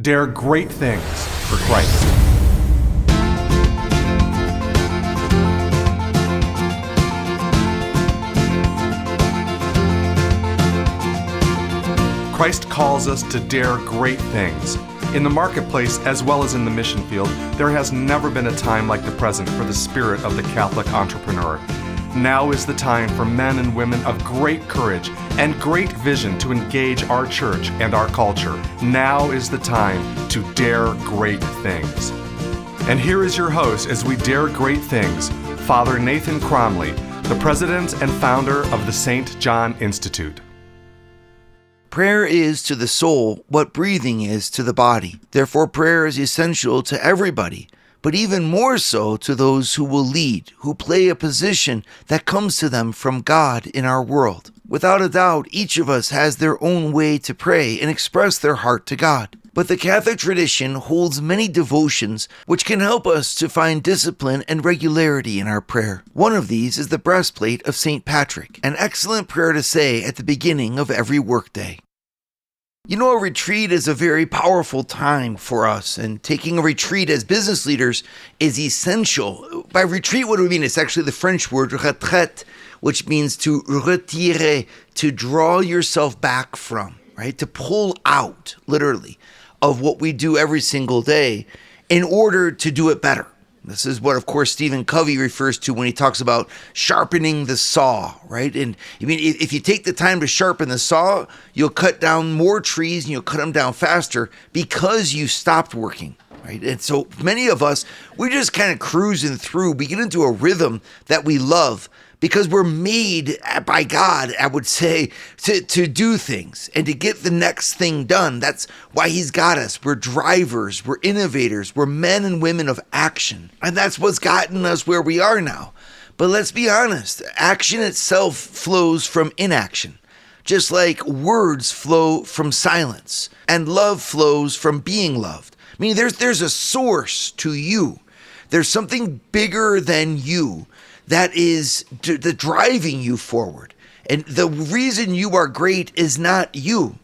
Dare great things for Christ. Christ calls us to dare great things. In the marketplace, as well as in the mission field, there has never been a time like the present for the spirit of the Catholic entrepreneur. Now is the time for men and women of great courage and great vision to engage our church and our culture. Now is the time to dare great things. And here is your host as we dare great things, Father Nathan Cromley, the president and founder of the St. John Institute. Prayer is to the soul what breathing is to the body. Therefore, prayer is essential to everybody, but even more so to those who will lead, who play a position that comes to them from God in our world. Without a doubt, each of us has their own way to pray and express their heart to God. But the Catholic tradition holds many devotions which can help us to find discipline and regularity in our prayer. One of these is the Breastplate of St. Patrick, an excellent prayer to say at the beginning of every workday. You know, a retreat is a very powerful time for us, and taking a retreat as business leaders is essential. By retreat, what do we mean? It's actually the French word retraite, which means to retirer, to draw yourself back from, right? To pull out, literally, of what we do every single day in order to do it better. This is what, of course, Stephen Covey refers to when he talks about sharpening the saw, right? And I mean, if you take the time to sharpen the saw, you'll cut down more trees and you'll cut them down faster because you stopped working, right? And so many of us, we're just kind of cruising through. We get into a rhythm that we love because we're made by God, I would say, to do things and to get the next thing done. That's why He's got us. We're drivers, we're innovators, we're men and women of action. And that's what's gotten us where we are now. But let's be honest, action itself flows from inaction, just like words flow from silence and love flows from being loved. I mean, there's a source to you. There's something bigger than you that is the driving you forward. And the reason you are great is not you.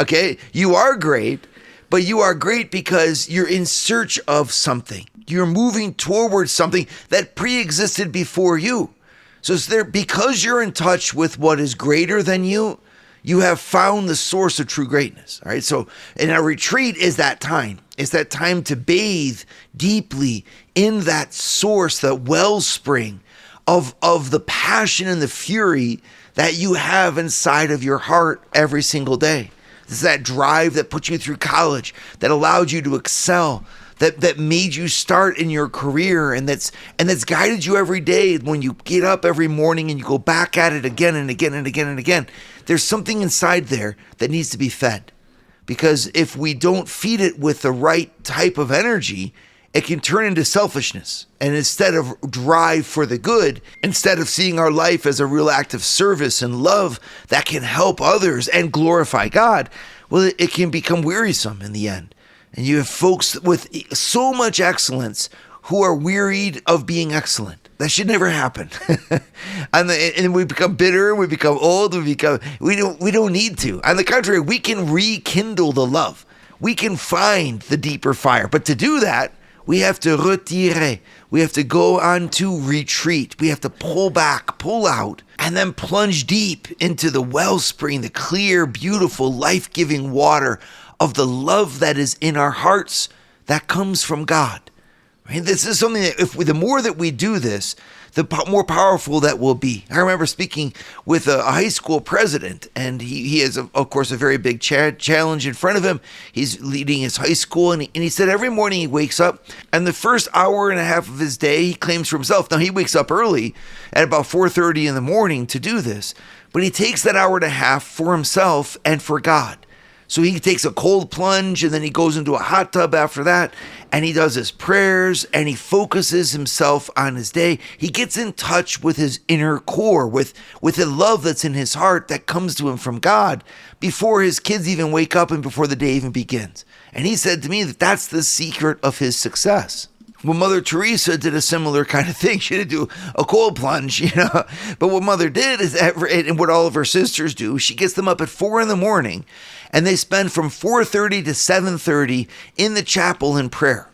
Okay? You are great, but you are great because you're in search of something. You're moving towards something that pre-existed before you. So it's there because you're in touch with what is greater than you, you have found the source of true greatness. All right. So in a retreat is that time. It's that time to bathe deeply in that source, that wellspring of the passion and the fury that you have inside of your heart every single day. This is that drive that put you through college, that allowed you to excel, that made you start in your career, and that's guided you every day when you get up every morning and you go back at it again and again and again and again. There's something inside there that needs to be fed. Because if we don't feed it with the right type of energy, it can turn into selfishness. And instead of drive for the good, instead of seeing our life as a real act of service and love that can help others and glorify God, well, it can become wearisome in the end. And you have folks with so much excellence who are wearied of being excellent. That should never happen. And we become bitter, we become old, we don't need to. On the contrary, we can rekindle the love. We can find the deeper fire. But to do that, we have to retirer. We have to go on to retreat. We have to pull back, pull out, and then plunge deep into the wellspring, the clear, beautiful, life-giving water of the love that is in our hearts that comes from God. Right? This is something that the more that we do this, the more powerful that will be. I remember speaking with a high school president, and he has, of course, a very big challenge in front of him. He's leading his high school, and he said every morning he wakes up, and the first hour and a half of his day, he claims for himself. Now, he wakes up early at about 4:30 in the morning to do this, but he takes that hour and a half for himself and for God. So he takes a cold plunge, and then he goes into a hot tub after that, and he does his prayers, and he focuses himself on his day. He gets in touch with his inner core, with the love that's in his heart that comes to him from God before his kids even wake up and before the day even begins. And he said to me that that's the secret of his success. Well, Mother Teresa did a similar kind of thing. She didn't do a cold plunge, But what Mother did is, and what all of her sisters do, she gets them up at 4 a.m, and they spend from 4:30 to 7:30 in the chapel in prayer.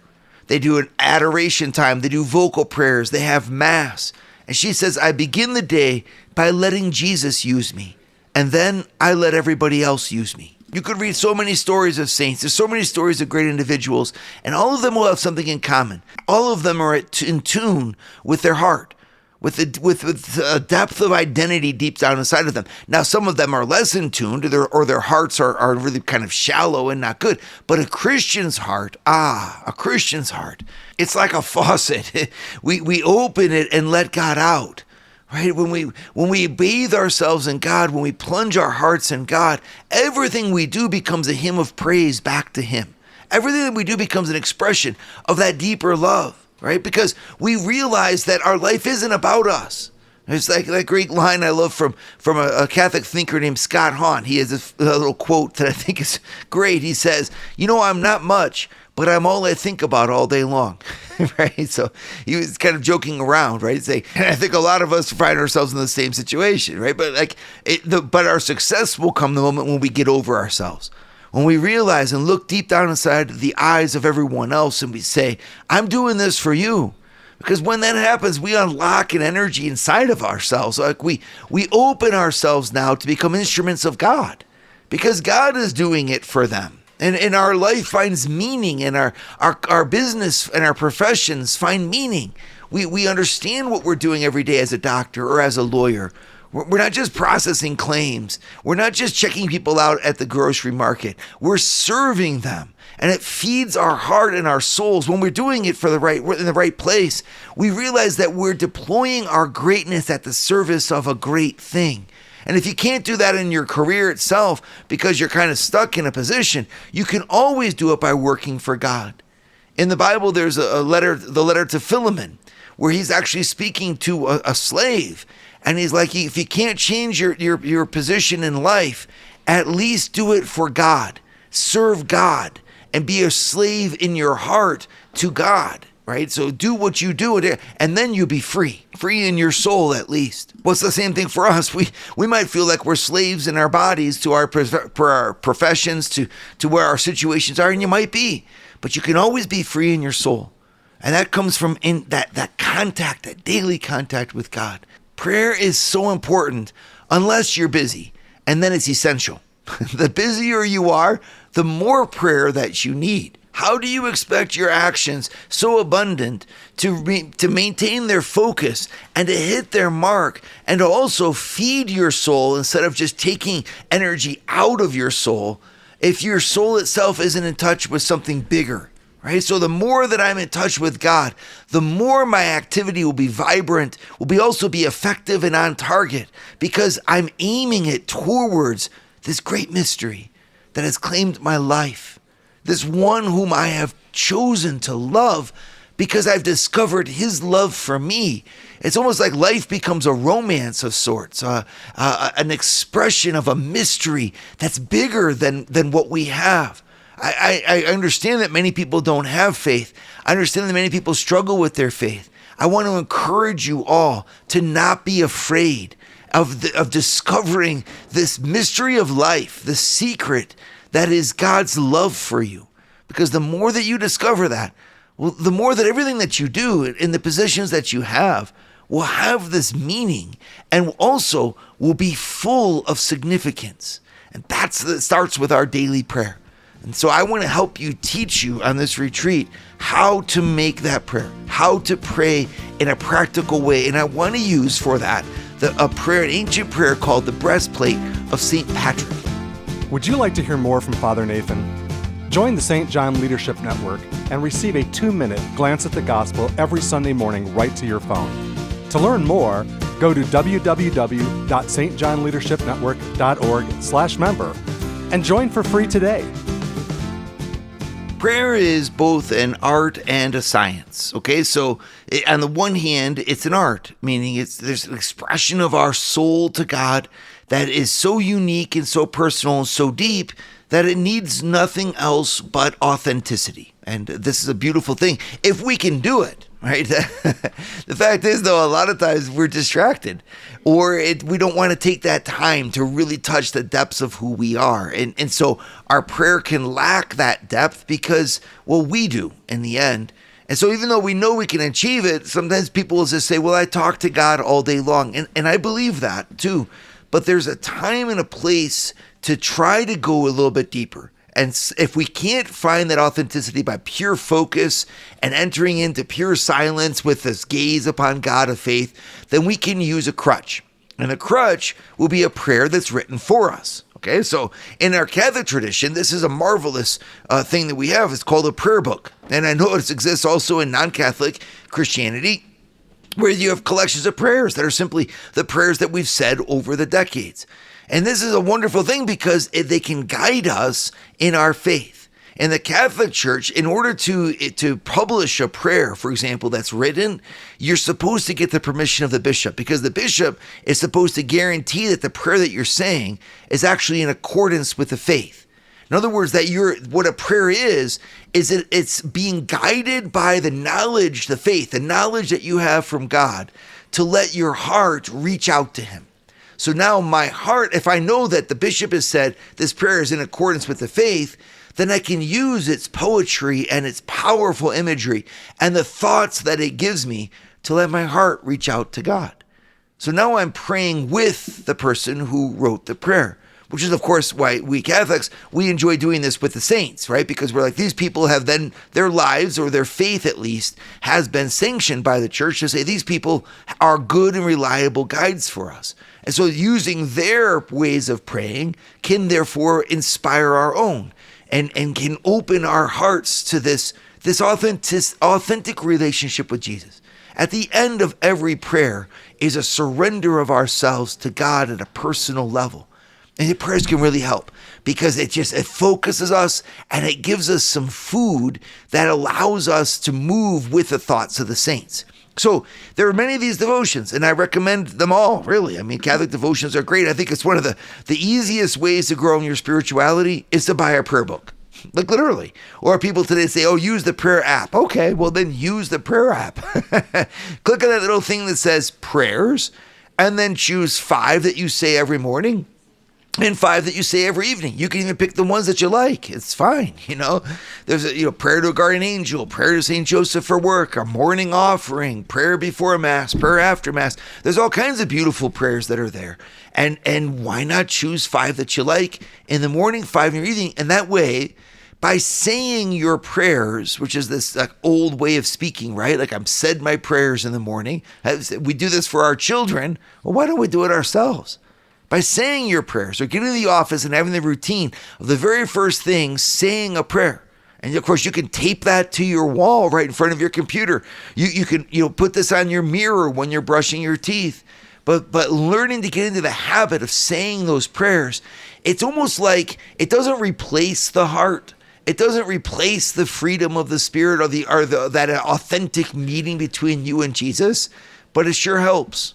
They do an adoration time. They do vocal prayers. They have mass. And she says, I begin the day by letting Jesus use me, and then I let everybody else use me. You could read so many stories of saints. There's so many stories of great individuals, and all of them will have something in common. All of them are in tune with their heart, with a depth of identity deep down inside of them. Now, some of them are less in tune, or their hearts are really kind of shallow and not good. But a Christian's heart, it's like a faucet. We open it and let God out. Right? When we bathe ourselves in God, when we plunge our hearts in God, everything we do becomes a hymn of praise back to Him. Everything that we do becomes an expression of that deeper love, right? Because we realize that our life isn't about us. It's like that great line I love from a Catholic thinker named Scott Hahn. He has a little quote that I think is great. He says, I'm not much, but I'm all I think about all day long. Right? So he was kind of joking around, right? Saying, I think a lot of us find ourselves in the same situation, right? But but our success will come the moment when we get over ourselves. When we realize and look deep down inside the eyes of everyone else and we say, I'm doing this for you. Because when that happens, we unlock an energy inside of ourselves. Like we open ourselves now to become instruments of God, because God is doing it for them. And our life finds meaning, and our business and our professions find meaning. We understand what we're doing every day as a doctor or as a lawyer. We're not just processing claims. We're not just checking people out at the grocery market. We're serving them. And it feeds our heart and our souls. When we're doing it we're in the right place, we realize that we're deploying our greatness at the service of a great thing. And if you can't do that in your career itself because you're kind of stuck in a position, you can always do it by working for God. In the Bible, there's the letter to Philemon, where he's actually speaking to a slave. And he's like, if you can't change your position in life, at least do it for God. Serve God and be a slave in your heart to God. Right? So do what you do, and then you'll be free in your soul at least. Well, it's the same thing for us. We might feel like we're slaves in our bodies to our professions, to where our situations are, and you might be, but you can always be free in your soul. And that comes from that contact, that daily contact with God. Prayer is so important unless you're busy, and then it's essential. The busier you are, the more prayer that you need. How do you expect your actions so abundant to maintain their focus and to hit their mark and to also feed your soul instead of just taking energy out of your soul if your soul itself isn't in touch with something bigger, right? So the more that I'm in touch with God, the more my activity will be vibrant, will also be effective and on target, because I'm aiming it towards this great mystery that has claimed my life. This one whom I have chosen to love because I've discovered His love for me. It's almost like life becomes a romance of sorts, an expression of a mystery that's bigger than what we have. I understand that many people don't have faith. I understand that many people struggle with their faith. I want to encourage you all to not be afraid of discovering this mystery of life, the secret that is God's love for you. Because the more that you discover that, well, the more that everything that you do in the positions that you have will have this meaning and also will be full of significance. And that starts with our daily prayer. And so I want to help you, teach you on this retreat how to make that prayer, how to pray in a practical way. And I want to use for that an ancient prayer called the Breastplate of St. Patrick. Would you like to hear more from Father Nathan? Join the St. John Leadership Network and receive a 2-minute glance at the gospel every Sunday morning right to your phone. To learn more, go to www.stjohnleadershipnetwork.org/member and join for free today. Prayer is both an art and a science, okay? So on the one hand, it's an art, meaning there's an expression of our soul to God that is so unique and so personal and so deep that it needs nothing else but authenticity. And this is a beautiful thing if we can do it, right? The fact is, though, a lot of times we're distracted, or we don't want to take that time to really touch the depths of who we are. And so our prayer can lack that depth because, well, we do in the end. And so even though we know we can achieve it, sometimes people will just say, well, I talk to God all day long. And I believe that too. But there's a time and a place to try to go a little bit deeper. And if we can't find that authenticity by pure focus and entering into pure silence with this gaze upon God of faith, then we can use a crutch. And a crutch will be a prayer that's written for us. Okay, so in our Catholic tradition, this is a marvelous thing that we have. It's called a prayer book. And I know it exists also in non-Catholic Christianity, where you have collections of prayers that are simply the prayers that we've said over the decades. And this is a wonderful thing because they can guide us in our faith. In the Catholic Church, in order to publish a prayer, for example, that's written, you're supposed to get the permission of the bishop, because the bishop is supposed to guarantee that the prayer that you're saying is actually in accordance with the faith. In other words, that what a prayer is it's being guided by the knowledge, the faith, the knowledge that you have from God to let your heart reach out to him. So now my heart, if I know that the bishop has said this prayer is in accordance with the faith, then I can use its poetry and its powerful imagery and the thoughts that it gives me to let my heart reach out to God. So now I'm praying with the person who wrote the prayer, which is, of course, why we Catholics, we enjoy doing this with the saints, right? Because we're like, these people have then, their lives, or their faith at least, has been sanctioned by the church to say these people are good and reliable guides for us. And so using their ways of praying can therefore inspire our own and can open our hearts to this authentic relationship with Jesus. At the end of every prayer is a surrender of ourselves to God at a personal level. And the prayers can really help because it focuses us and it gives us some food that allows us to move with the thoughts of the saints. So there are many of these devotions, and I recommend them all, really. I mean, Catholic devotions are great. I think it's one of the easiest ways to grow in your spirituality is to buy a prayer book. Like literally. Or people today say, oh, use the prayer app. Okay, well then use the prayer app. Click on that little thing that says prayers, and then choose 5 that you say every morning and 5 that you say every evening. You can even pick the ones that you like. It's fine, There's a prayer to a guardian angel, prayer to St. Joseph for work, a morning offering, prayer before Mass, prayer after Mass. There's all kinds of beautiful prayers that are there. And why not choose 5 that you like in the morning, 5 in your evening? And that way, by saying your prayers, which is this old way of speaking, right? Like I've said my prayers in the morning. We do this for our children. Well, why don't we do it ourselves? By saying your prayers or getting to the office and having the routine of the very first thing, saying a prayer. And of course, you can tape that to your wall right in front of your computer. You can put this on your mirror when you're brushing your teeth. But learning to get into the habit of saying those prayers, it's almost like it doesn't replace the heart. It doesn't replace the freedom of the spirit or that authentic meeting between you and Jesus, but it sure helps.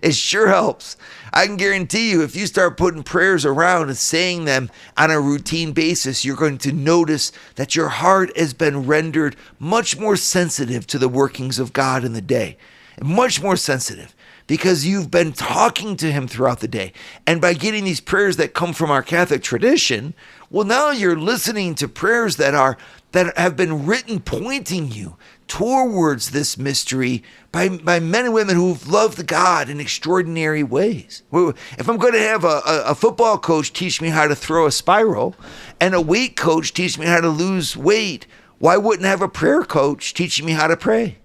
It sure helps. I can guarantee you, if you start putting prayers around and saying them on a routine basis, you're going to notice that your heart has been rendered much more sensitive to the workings of God in the day. Much more sensitive because you've been talking to him throughout the day. And by getting these prayers that come from our Catholic tradition, well, now you're listening to prayers that have been written pointing you towards this mystery by men and women who've loved God in extraordinary ways. If I'm going to have a football coach teach me how to throw a spiral and a weight coach teach me how to lose weight, why wouldn't I have a prayer coach teaching me how to pray?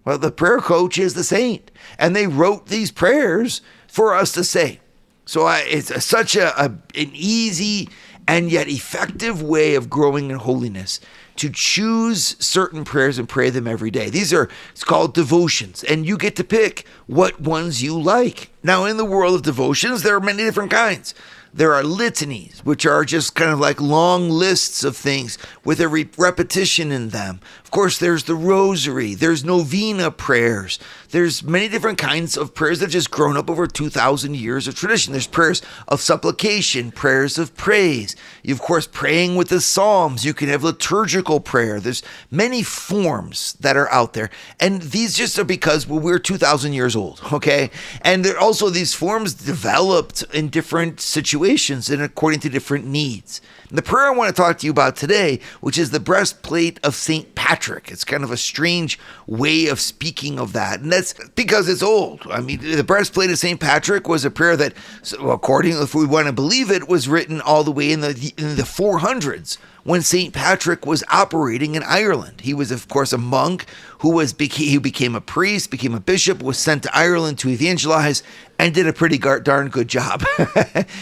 Well, the prayer coach is the saint, and they wrote these prayers for us to say. So it's such an easy and yet effective way of growing in holiness to choose certain prayers and pray them every day. It's called devotions, and you get to pick what ones you like. Now, in the world of devotions, there are many different kinds. There are litanies, which are just kind of like long lists of things with a repetition in them. Of course, there's the rosary. There's novena prayers. There's many different kinds of prayers that have just grown up over 2,000 years of tradition. There's prayers of supplication, prayers of praise. You, of course, praying with the Psalms. You can have liturgical prayer. There's many forms that are out there. And these just are because we're 2,000 years old, okay? And there are also these forms developed in different situations and according to different needs. And the prayer I want to talk to you about today, which is the Breastplate of St. Patrick. It's kind of a strange way of speaking of that. And that's because it's old. I mean, the Breastplate of St. Patrick was a prayer that, according, if we want to believe it, was written all the way in the 400s. When St. Patrick was operating in Ireland. He was, of course, a monk who became a priest, became a bishop, was sent to Ireland to evangelize, and did a pretty darn good job.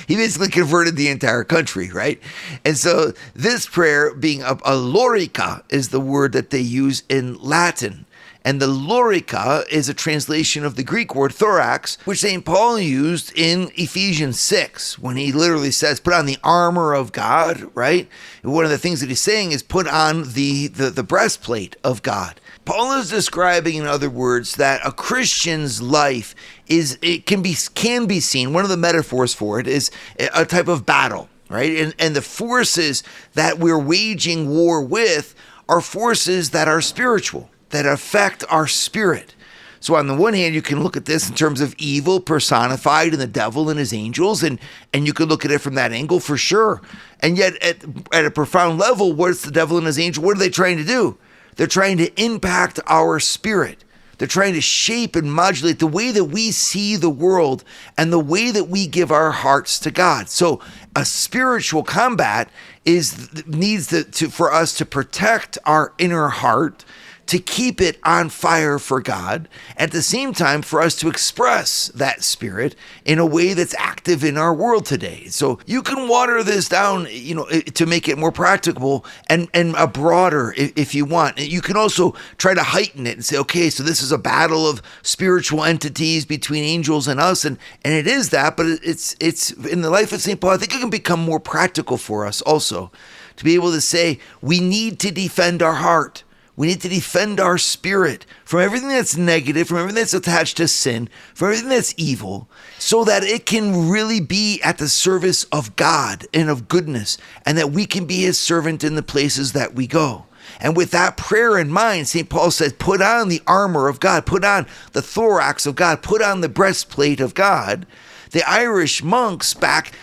He basically converted the entire country, right? And so this prayer, being a lorica, is the word that they use in Latin. And the lorica is a translation of the Greek word thorax, which St. Paul used in Ephesians 6, when he literally says, put on the armor of God, right? And one of the things that he's saying is put on the breastplate of God. Paul is describing, in other words, that a Christian's life can be seen, one of the metaphors for it is a type of battle, right? And the forces that we're waging war with are forces that are spiritual, that affect our spirit. So on the one hand, you can look at this in terms of evil personified in the devil and his angels, and you could look at it from that angle for sure. And yet at a profound level, what's the devil and his angel? What are they trying to do? They're trying to impact our spirit. They're trying to shape and modulate the way that we see the world and the way that we give our hearts to God. So a spiritual combat needs for us to protect our inner heart, to keep it on fire for God, at the same time for us to express that spirit in a way that's active in our world today. So you can water this down, to make it more practicable and a broader if you want. You can also try to heighten it and say, okay, so this is a battle of spiritual entities between angels and us, and it is that, but it's in the life of St. Paul, I think it can become more practical for us also to be able to say we need to defend our heart. We need to defend our spirit from everything that's negative, from everything that's attached to sin, from everything that's evil, so that it can really be at the service of God and of goodness, and that we can be his servant in the places that we go. And with that prayer in mind, St. Paul says, put on the armor of God, put on the thorax of God, put on the breastplate of God. The Irish monks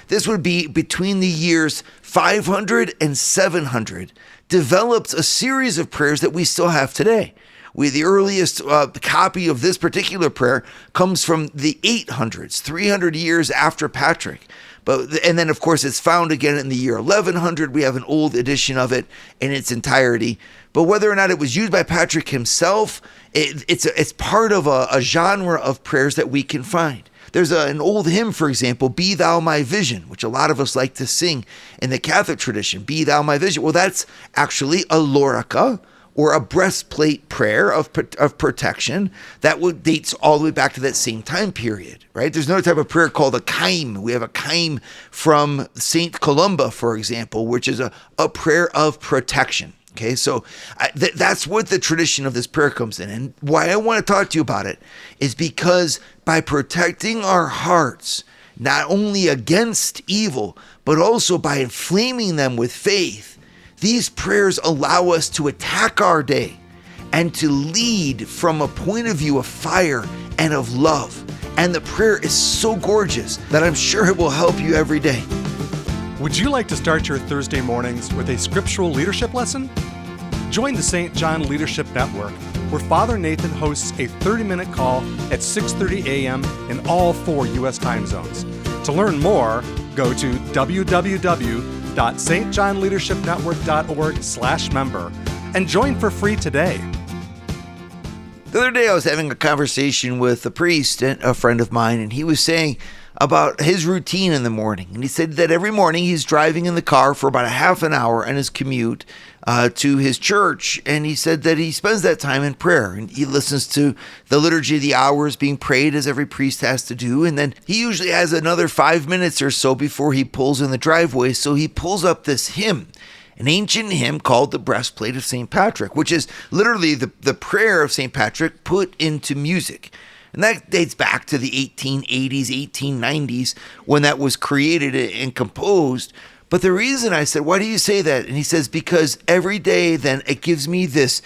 this would be between the years 500 and 700, developed a series of prayers that we still have today. The earliest copy of this particular prayer comes from the 800s, 300 years after Patrick. And then, of course, it's found again in the year 1100. We have an old edition of it in its entirety. But whether or not it was used by Patrick himself, it's part of a genre of prayers that we can find. There's an old hymn, for example, Be Thou My Vision, which a lot of us like to sing in the Catholic tradition, Be Thou My Vision. Well, that's actually a lorica, or a breastplate prayer of protection that dates all the way back to that same time period, right? There's another type of prayer called a kaim. We have a kaim from St. Columba, for example, which is a prayer of protection. Okay, so that's what the tradition of this prayer comes in. And why I want to talk to you about it is because by protecting our hearts, not only against evil, but also by inflaming them with faith, these prayers allow us to attack our day and to lead from a point of view of fire and of love. And the prayer is so gorgeous that I'm sure it will help you every day. Would you like to start your Thursday mornings with a scriptural leadership lesson? Join the St. John Leadership Network, where Father Nathan hosts a 30-minute call at 6:30 a.m. in all 4 U.S. time zones. To learn more, go to www.stjohnleadershipnetwork.org/member and join for free today. The other day I was having a conversation with a priest, a friend of mine, and he was saying about his routine in the morning. And he said that every morning he's driving in the car for about a half an hour on his commute to his church. And he said that he spends that time in prayer, and he listens to the liturgy of the hours being prayed, as every priest has to do. And then he usually has another 5 minutes or so before he pulls in the driveway. So he pulls up this hymn, an ancient hymn called the Breastplate of St. Patrick, which is literally the prayer of St. Patrick put into music. And that dates back to the 1880s, 1890s, when that was created and composed. But the reason I said, why do you say that? And he says, because every day then it gives me this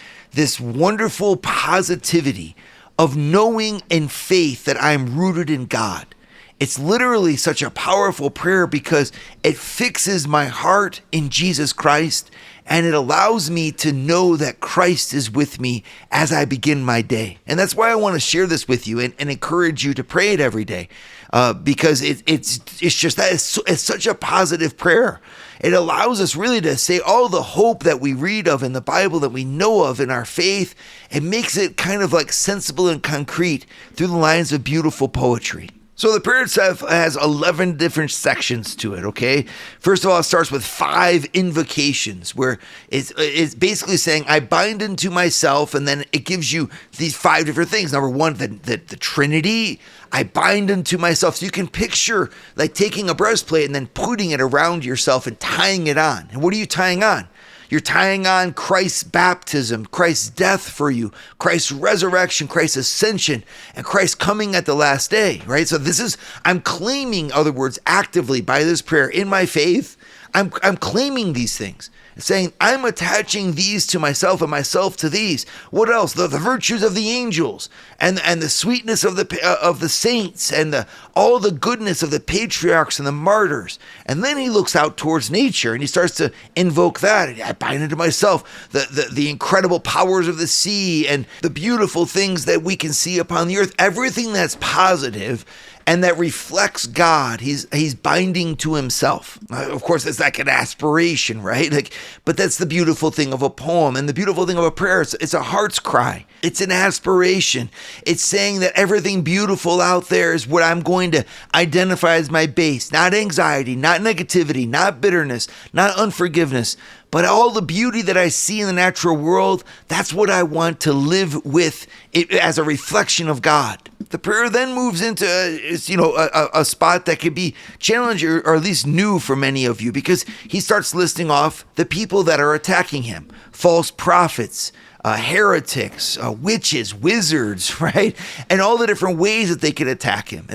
wonderful positivity of knowing in faith that I'm rooted in God. It's literally such a powerful prayer because it fixes my heart in Jesus Christ, and it allows me to know that Christ is with me as I begin my day. And that's why I want to share this with you and encourage you to pray it every day, because it's just that it's such a positive prayer. It allows us really to say all the hope that we read of in the Bible, that we know of in our faith. It makes it kind of like sensible and concrete through the lines of beautiful poetry. So the prayer itself has 11 different sections to it, okay? First of all, it starts with 5 invocations, where it's basically saying, I bind into myself, and then it gives you these 5 different things. Number 1, the Trinity. I bind into myself. So you can picture like taking a breastplate and then putting it around yourself and tying it on. And what are you tying on? You're tying on Christ's baptism, Christ's death for you, Christ's resurrection, Christ's ascension, and Christ coming at the last day, right? So I'm claiming, in other words, actively by this prayer in my faith, I'm claiming these things. Saying, I'm attaching these to myself and myself to these. What else? The virtues of the angels and the sweetness of the saints and all the goodness of the patriarchs and the martyrs. And then he looks out towards nature and he starts to invoke that. I bind into myself the incredible powers of the sea and the beautiful things that we can see upon the earth. Everything that's positive and that reflects God, he's binding to himself. Of course, it's like an aspiration, right? But that's the beautiful thing of a poem, and the beautiful thing of a prayer. It's a heart's cry. It's an aspiration. It's saying that everything beautiful out there is what I'm going to identify as my base. Not anxiety, not negativity, not bitterness, not unforgiveness, but all the beauty that I see in the natural world. That's what I want to live with it as a reflection of God. The prayer then moves into a spot that could be challenging or at least new for many of you, because he starts listing off the people that are attacking him: false prophets, heretics, witches, wizards, right? And all the different ways that they could attack him.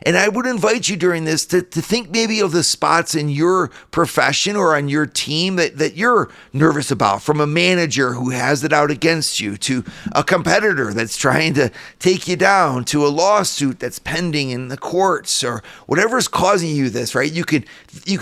And I would invite you during this to think maybe of the spots in your profession or on your team that you're nervous about, from a manager who has it out against you, to a competitor that's trying to take you down, to a lawsuit that's pending in the courts, or whatever's causing you this, right? You can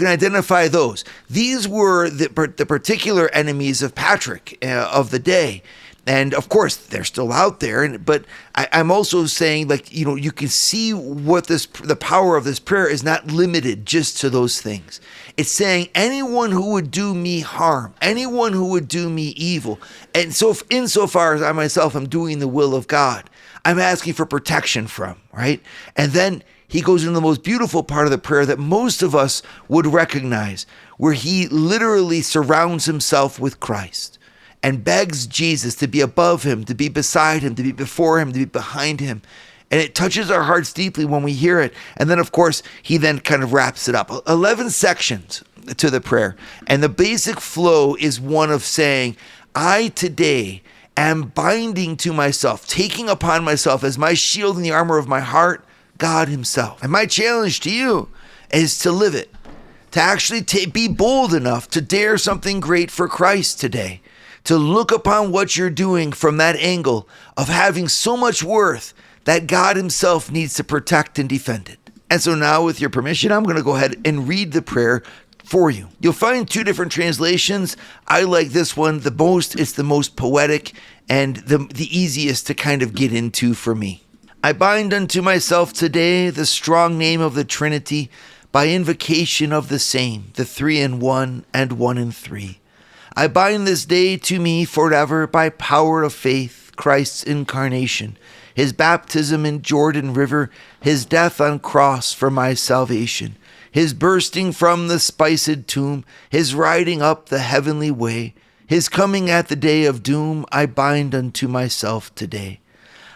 identify those. These were the particular enemies of Patrick of the day. And of course, they're still out there. But I'm also saying, you can see what the power of this prayer is not limited just to those things. It's saying anyone who would do me harm, anyone who would do me evil. And so insofar as I myself am doing the will of God, I'm asking for protection from, right? And then he goes into the most beautiful part of the prayer that most of us would recognize, where he literally surrounds himself with Christ and begs Jesus to be above him, to be beside him, to be before him, to be behind him. And it touches our hearts deeply when we hear it. And then, of course, he then kind of wraps it up. 11 sections to the prayer. And the basic flow is one of saying, I today am binding to myself, taking upon myself as my shield and the armor of my heart, God himself. And my challenge to you is to live it, to actually be bold enough to dare something great for Christ today, to look upon what you're doing from that angle of having so much worth that God himself needs to protect and defend it. And so now, with your permission, I'm going to go ahead and read the prayer for you. You'll find 2 different translations. I like this one the most. It's the most poetic and the easiest to kind of get into for me. I bind unto myself today the strong name of the Trinity, by invocation of the same, the 3 in 1 and 1 in 3. I bind this day to me forever by power of faith, Christ's incarnation, his baptism in Jordan River, his death on cross for my salvation, his bursting from the spiced tomb, his riding up the heavenly way, his coming at the day of doom, I bind unto myself today.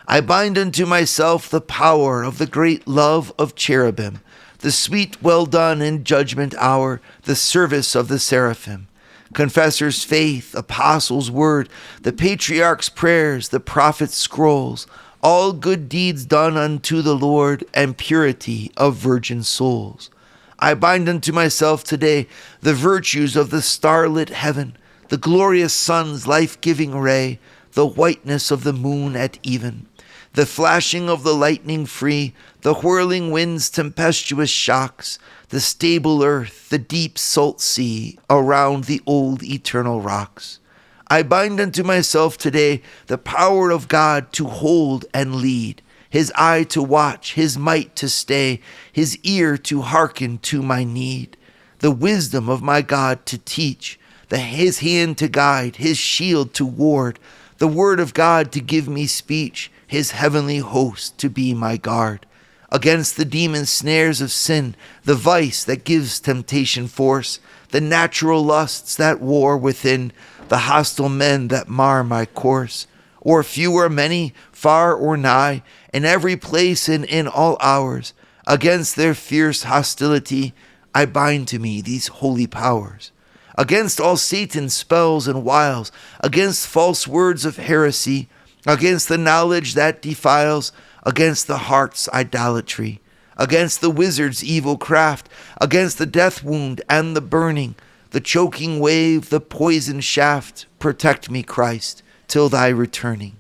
I bind unto myself the power of the great love of cherubim, the sweet well done in judgment hour, the service of the seraphim, confessor's faith, apostles' word, the patriarch's prayers, the prophet's scrolls, all good deeds done unto the Lord, and purity of virgin souls. I bind unto myself today the virtues of the starlit heaven, the glorious sun's life-giving ray, the whiteness of the moon at even, the flashing of the lightning free, the whirling wind's tempestuous shocks, the stable earth, the deep salt sea, around the old eternal rocks. I bind unto myself today the power of God to hold and lead, his eye to watch, his might to stay, his ear to hearken to my need, the wisdom of my God to teach, his hand to guide, his shield to ward, the word of God to give me speech, his heavenly host to be my guard. Against the demon snares of sin, the vice that gives temptation force, the natural lusts that war within, the hostile men that mar my course, or few or many, far or nigh, in every place and in all hours, against their fierce hostility, I bind to me these holy powers. Against all Satan's spells and wiles, against false words of heresy, against the knowledge that defiles, against the heart's idolatry, against the wizard's evil craft, against the death wound and the burning, the choking wave, the poison shaft, protect me, Christ, till thy returning.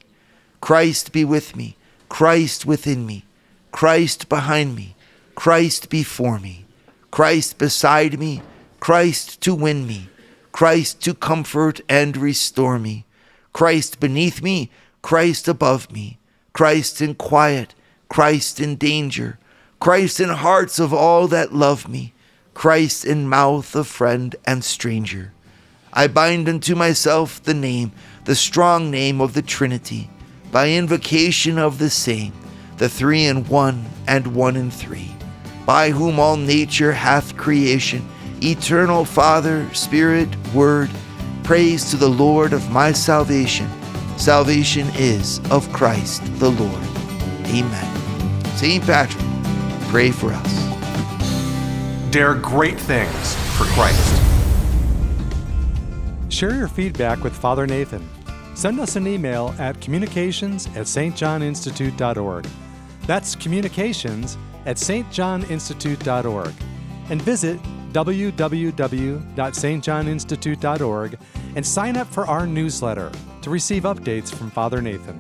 Christ be with me, Christ within me, Christ behind me, Christ before me, Christ beside me, Christ to win me, Christ to comfort and restore me, Christ beneath me, Christ above me, Christ in quiet, Christ in danger, Christ in hearts of all that love me, Christ in mouth of friend and stranger. I bind unto myself the name, the strong name of the Trinity, by invocation of the same, the three in one and one in three, by whom all nature hath creation, eternal Father, Spirit, Word, praise to the Lord of my salvation. Salvation is of Christ the Lord. Amen. St. Patrick, pray for us. Dare great things for Christ. Share your feedback with Father Nathan. Send us an email at communications@stjohninstitute.org. That's communications@stjohninstitute.org. And visit www.stjohninstitute.org and sign up for our newsletter to receive updates from Father Nathan.